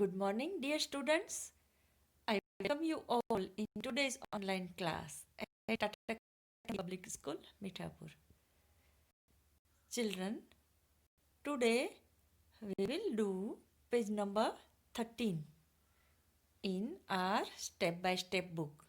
Good morning, dear students. I welcome you all in today's online class at Tata Public School, Mithapur. Children, today we will do page number 13 in our step-by-step book.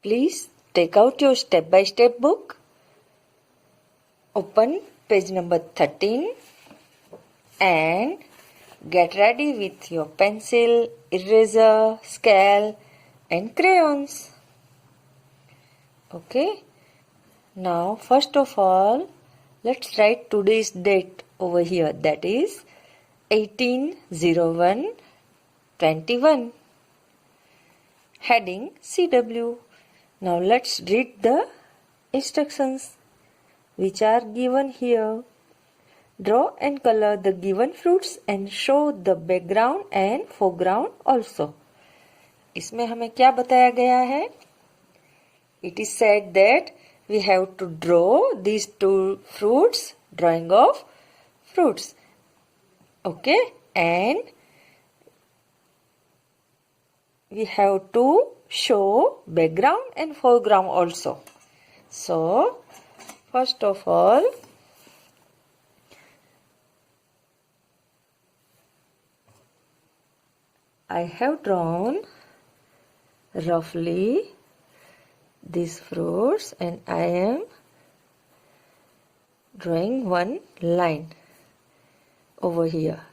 Please take out your step-by-step book. Open page number 13 and get ready with your pencil, eraser, scale and crayons. Okay. Now first of all, let's write today's date over here, that is 18/01/21. Heading CW. Now let's read the instructions which are given here. Draw and color the given fruits and show the background and foreground also. इसमें हमें क्या बताया गया है? It is said that we have to draw these two fruits, drawing of fruits. Okay, and we have to show background and foreground also. So, first of all, I have drawn roughly these fruits and I am drawing one line over here.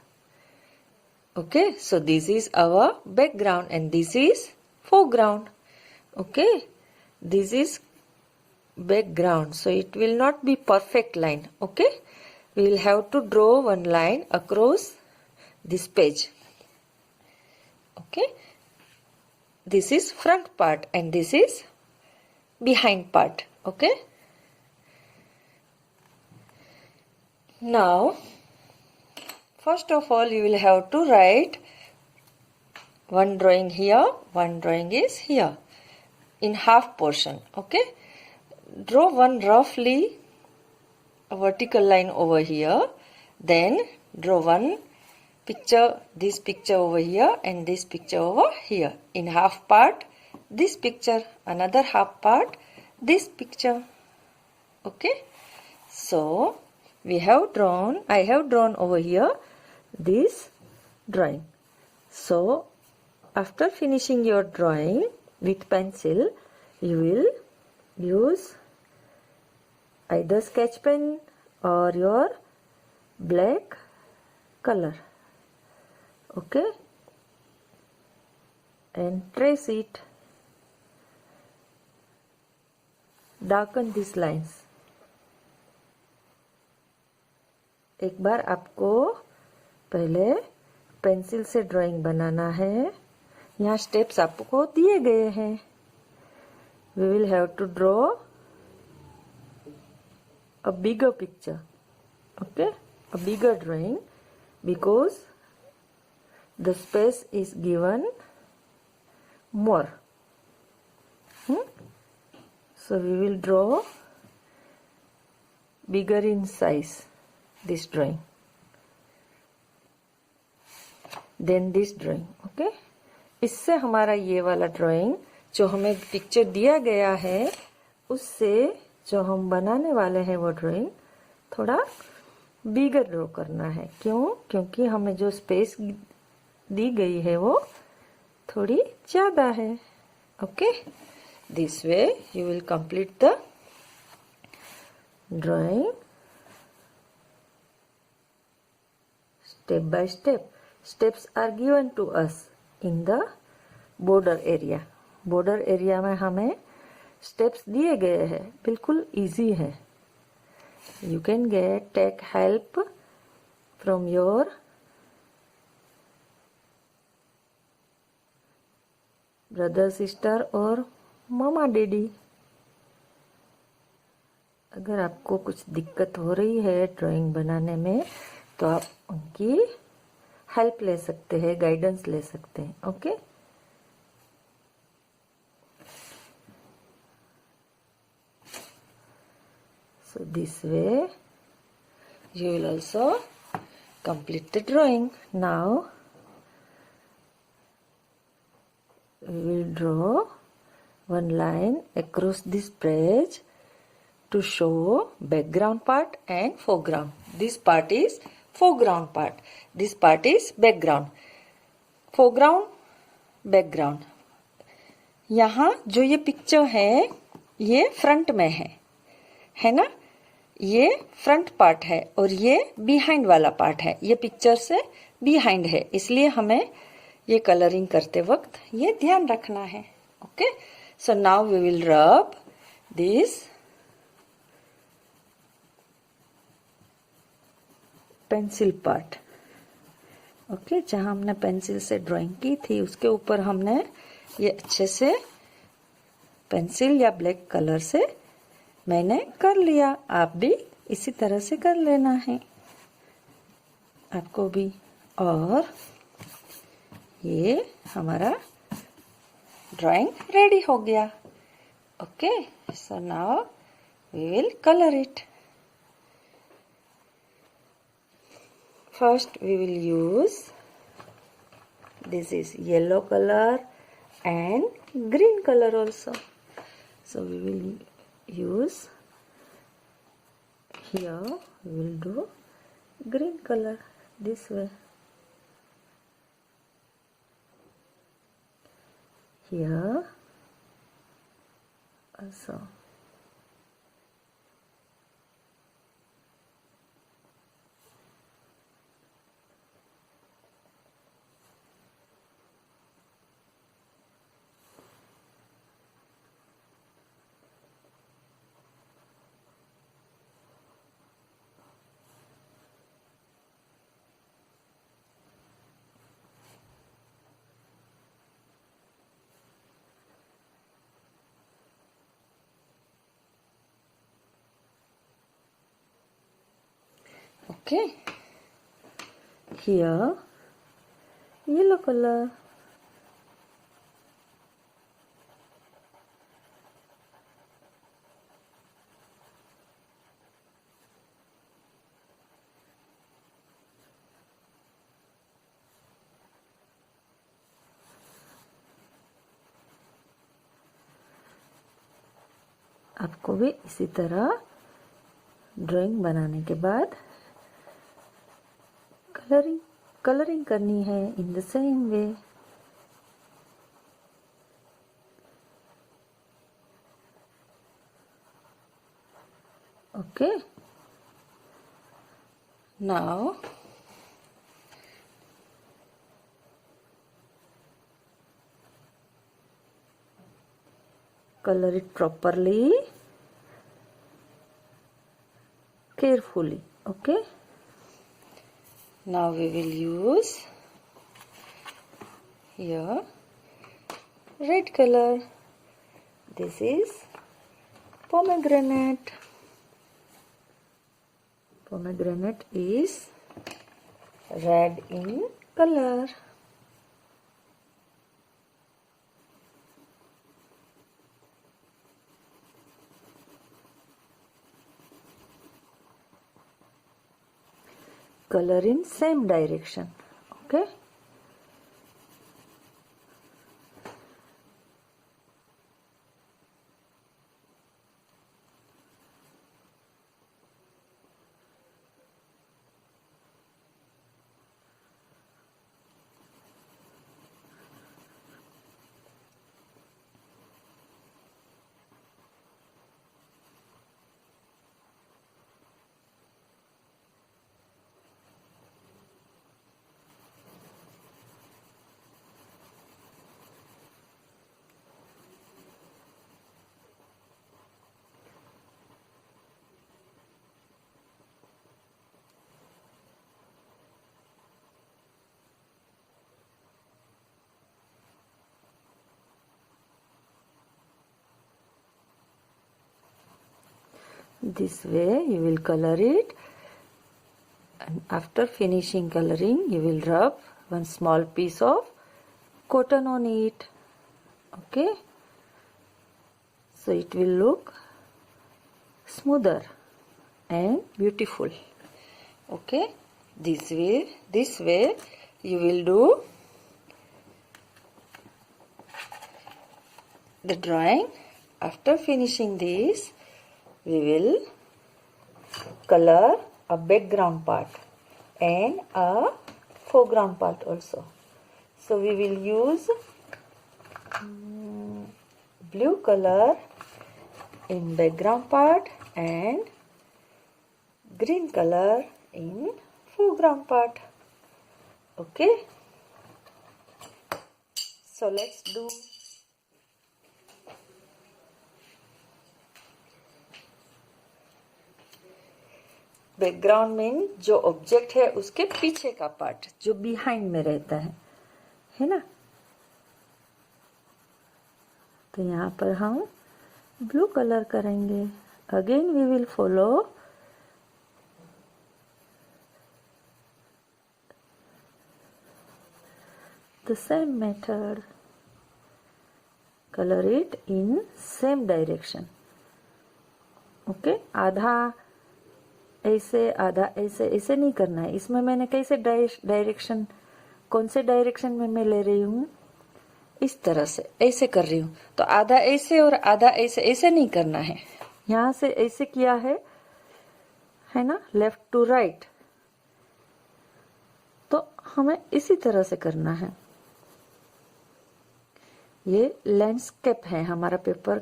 Okay, so this is our background and this is foreground. Okay, this is background, so it will not be perfect line. Okay, we will have to draw one line across this page. Okay, this is front part and this is behind part. Okay, now first of all you will have to write one drawing here, one drawing is here in half portion. Okay, draw one roughly a vertical line over here, then draw one picture, this picture over here and this picture over here. In half part this picture, another half part this picture. Okay, so I have drawn over here this drawing. So after finishing your drawing with pencil, you will use either sketch pen or your black color. Okay, and trace it, darken these lines. एक बार आपको पहले pencil से drawing बनाना है. यहाँ steps आपको दिए गए हैं. We will have to draw a bigger picture. Okay, a bigger drawing because the space is given more. So we will draw bigger in size this drawing. Then this drawing. Okay, इससे हमारा ये वाला drawing जो हमें picture दिया गया है उससे जो हम बनाने वाले हैं वो ड्राइंग थोड़ा बिगर ड्रॉ करना है. क्यों? क्योंकि हमें जो स्पेस दी गई है वो थोड़ी ज्यादा है. Okay, this way you will complete the drawing step by step. Steps are given to us in the border area. Border area में हमें steps दिए गए हैं, बिल्कुल easy है. You can take help from your brother, sister और मामा daddy. अगर आपको कुछ दिक्कत हो रही है ड्राइंग बनाने में तो आप उनकी हेल्प ले सकते हैं, गाइडेंस ले सकते हैं. Okay, so this way you will also complete the drawing. Now we will draw one line across this page to show background part and foreground. This part is foreground part. This part is background. Foreground, background. यहाँ जो ये picture है ये front में है ना? ये front part है और ये बिहाइंड वाला पार्ट है. ये पिक्चर से बिहाइंड है, इसलिए हमें ये कलरिंग करते वक्त ये ध्यान रखना है. Okay, so now we will rub this pencil part. Okay, जहां हमने पेंसिल से ड्राइंग की थी उसके ऊपर हमने ये अच्छे से पेंसिल या ब्लैक कलर से मैंने कर लिया. आप भी इसी तरह से कर लेना है आपको भी. और ये हमारा ड्राइंग रेडी हो गया. Okay, so now we will colour it. First we will use, this is yellow color and green color also. So we will use, here we will do green color this way. Here also. Okay, here yellow color. आपको भी इसी तरह drawing बनाने के बाद colouring करनी है in the same way. Okay, now color it properly, carefully. Okay, now we will use here red color. This is pomegranate. Pomegranate is red in color. Color in same direction. Okay, this way you will color it, and after finishing coloring you will rub one small piece of cotton on it. Okay, so it will look smoother and beautiful. Okay, This way you will do the drawing. After finishing this, we will color a background part and a foreground part also. So we will use blue color in background part and green color in foreground part. Okay, so let's do. Background mean जो object है उसके पीछे का part जो behind में रहता है ना। तो यहाँ पर हम ब्लू कलर करेंगे। Again we will follow the same method, colour it in same direction. Okay, आधा ऐसे आधा ऐसे, ऐसे नहीं करना है। इसमें मैंने कैसे डायरेक्शन, कौन से डायरेक्शन में मैं ले रही हूँ, इस तरह से ऐसे कर रही हूँ। तो आधा ऐसे और आधा ऐसे, ऐसे नहीं करना है। यहाँ से ऐसे किया है ना, लेफ्ट टू राइट। तो हमें इसी तरह से करना है। ये लैंडस्केप है, हमारा पेपर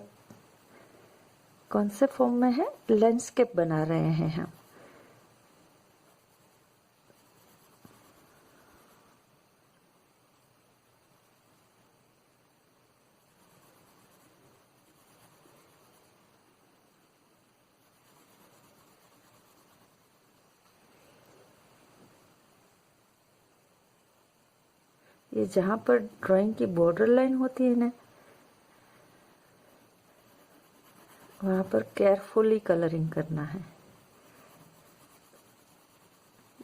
कौन से फॉर्म में है, लैंडस्केप बना रहे हैं हम। ये जहां पर ड्राइंग की बॉर्डर लाइन होती है ना, वहां पर केयरफुली कलरिंग करना है।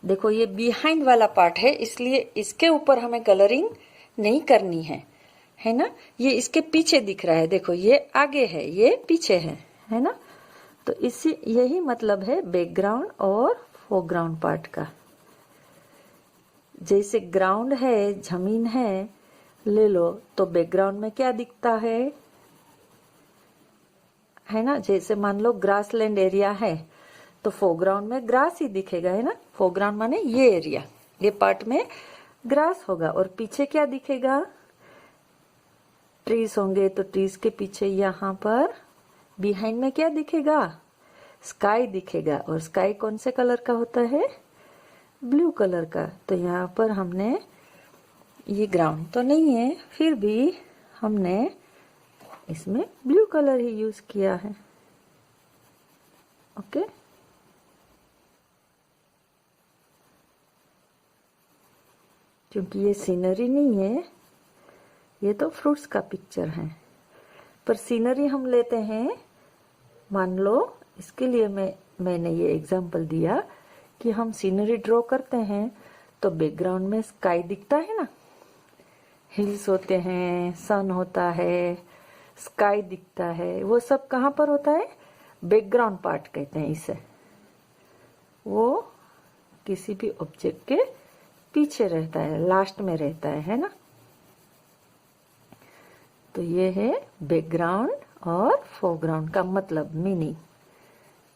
देखो ये बिहाइंड वाला पार्ट है, इसलिए इसके ऊपर हमें कलरिंग नहीं करनी है ना। ये इसके पीछे दिख रहा है, देखो ये आगे है, ये पीछे है ना। तो इसी यही मतलब है बैकग्राउंड और फोरग्राउंड पार्ट का। जैसे ग्राउंड है, जमीन है, ले लो, तो बैकग्राउंड में क्या दिखता है ना। जैसे मान लो ग्रास लैंड एरिया है, तो फोरग्राउंड में ग्रास ही दिखेगा, है ना। फोरग्राउंड माने ये एरिया, ये पार्ट में ग्रास होगा। और पीछे क्या दिखेगा, ट्रीज होंगे, तो ट्रीज के पीछे यहाँ पर बिहाइंड में क्या दिखेगा, स्काई दिखेगा। और स्काई कौन से कलर का होता है, ब्लू कलर का। तो यहाँ पर हमने, ये ग्राउंड तो नहीं है, फिर भी हमने इसमें ब्लू कलर ही यूज किया है। ओके, क्योंकि ये सीनरी नहीं है, ये तो फ्रूट्स का पिक्चर है। पर सीनरी हम लेते हैं, मान लो इसके लिए मैंने ये एग्जांपल दिया कि हम सीनरी ड्रॉ करते हैं तो बैकग्राउंड में स्काई दिखता है ना, हिल्स होते हैं, सन होता है, स्काई दिखता है। वो सब कहाँ पर होता है, बैकग्राउंड पार्ट कहते हैं इसे। वो किसी भी ऑब्जेक्ट के पीछे रहता है, लास्ट में रहता है ना। तो ये है बैकग्राउंड और फोरग्राउंड का मतलब, मीनिंग।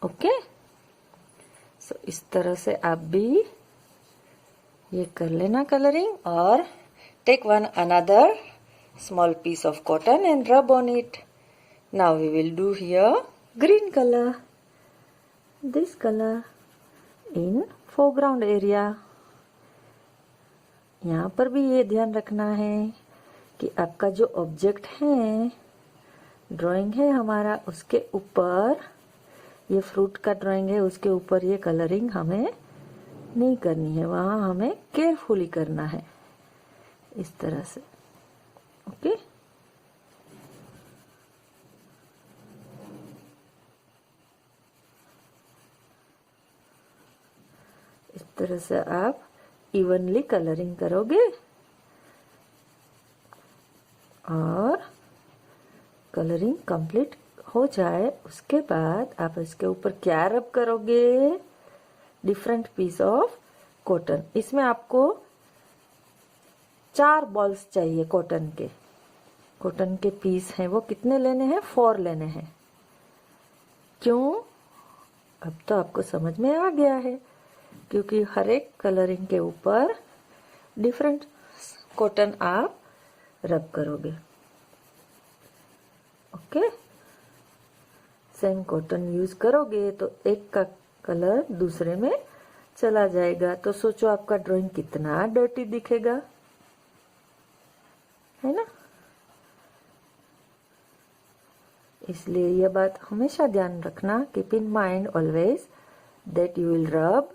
ओके, सो इस तरह से आप भी ये कर लेना कलरिंग। और take one another small piece of cotton and rub on it. Now we will do here green color, this color in foreground area. यहाँ पर भी ये ध्यान रखना है कि आपका जो ऑब्जेक्ट है, ड्राइंग है हमारा, उसके ऊपर, ये फ्रूट का ड्राइंग है, उसके ऊपर ये कलरिंग हमें नहीं करनी है। वहां हमें केयरफुली करना है, इस तरह से। ओके, इस तरह से आप इवनली कलरिंग करोगे। और कलरिंग कंप्लीट हो जाए उसके बाद आप इसके ऊपर क्या रब करोगे, डिफरेंट पीस ऑफ कॉटन, इसमें आपको 4 बॉल्स चाहिए कॉटन के। कॉटन के पीस हैं वो कितने लेने हैं? 4 लेने हैं। क्यों? अब तो आपको समझ में आ गया है, क्योंकि हर एक कलरिंग के ऊपर डिफरेंट कॉटन आप रब करोगे। ओके, सेम कॉटन यूज करोगे तो एक का कलर दूसरे में चला जाएगा। तो सोचो आपका ड्राइंग कितना डर्टी दिखेगा, है ना? इसलिए यह बात हमेशा ध्यान रखना, keep in mind always that you will रब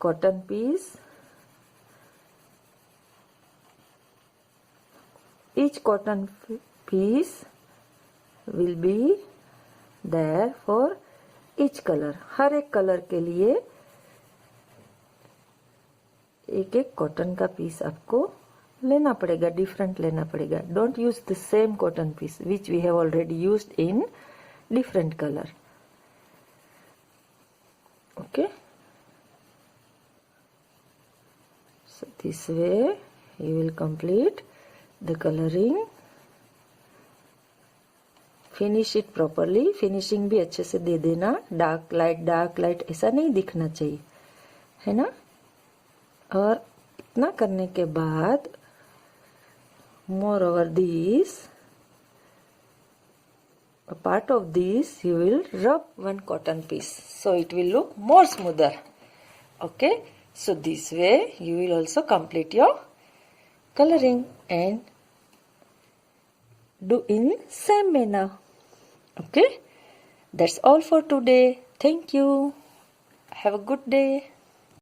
cotton piece, each cotton piece will be there for each color। हर एक कलर के लिए एक एक कॉटन का पीस आपको लेना पड़ेगा, डिफरेंट लेना पड़ेगा। Don't use the same cotton piece which we have already used in different colour. Okay, so this way you will complete the coloring। Finish it properly, finishing भी अच्छे से दे देना। डार्क लाइट ऐसा नहीं दिखना चाहिए, है ना? और इतना करने के बाद more over this, a part of this you will rub one cotton piece so it will look more smoother। Okay, so this way you will also complete your coloring and do in same manner। Okay, that's all for today। Thank you, have a good day।